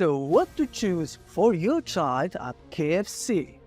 So what to choose for your child at KFC?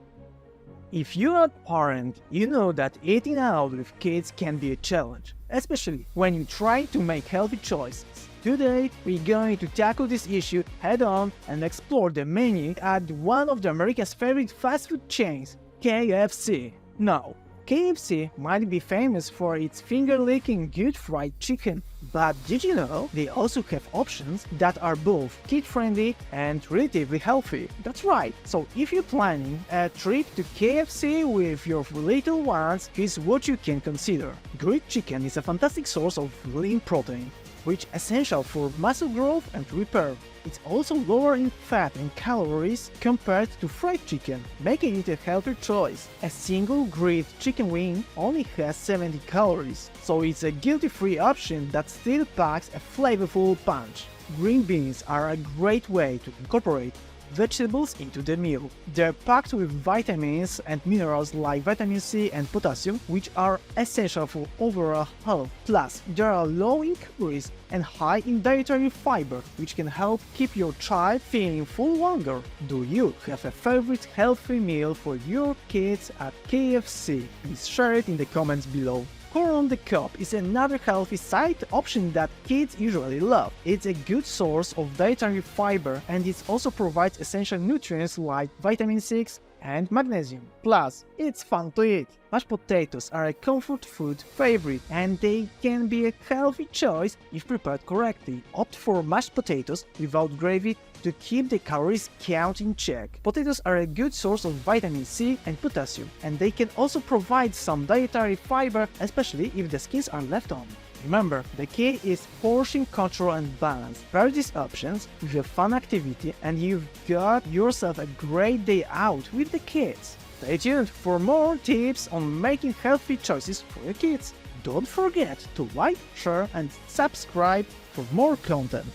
If you're a parent, you know that eating out with kids can be a challenge, especially when you try to make healthy choices. Today, we're going to tackle this issue head-on and explore the menu at one of America's favorite fast food chains, KFC. Now, KFC might be famous for its finger-licking good fried chicken, but did you know they also have options that are both kid-friendly and relatively healthy? That's right, so if you're planning a trip to KFC with your little ones, here's what you can consider. Grilled chicken is a fantastic source of lean protein, which is essential for muscle growth and repair. It's also lower in fat and calories compared to fried chicken, making it a healthier choice. A single grilled chicken wing only has 70 calories, so it's a guilt-free option that still packs a flavorful punch. Green beans are a great way to incorporate vegetables into the meal. They're packed with vitamins and minerals like vitamin C and potassium, which are essential for overall health. Plus, they are low in calories and high in dietary fiber, which can help keep your child feeling full longer. Do you have a favorite healthy meal for your kids at KFC? Please share it in the comments below. Corn on the cob is another healthy side option that kids usually love. It's a good source of dietary fiber and it also provides essential nutrients like vitamin C and magnesium. Plus, it's fun to eat. Mashed potatoes are a comfort food favorite and they can be a healthy choice if prepared correctly. Opt for mashed potatoes without gravy to keep the calories count in check. Potatoes are a good source of vitamin C and potassium, and they can also provide some dietary fiber, especially if the skins are left on. Remember, the key is portion control and balance. Pair these options with a fun activity and you've got yourself a great day out with the kids. Stay tuned for more tips on making healthy choices for your kids. Don't forget to like, share and subscribe for more content.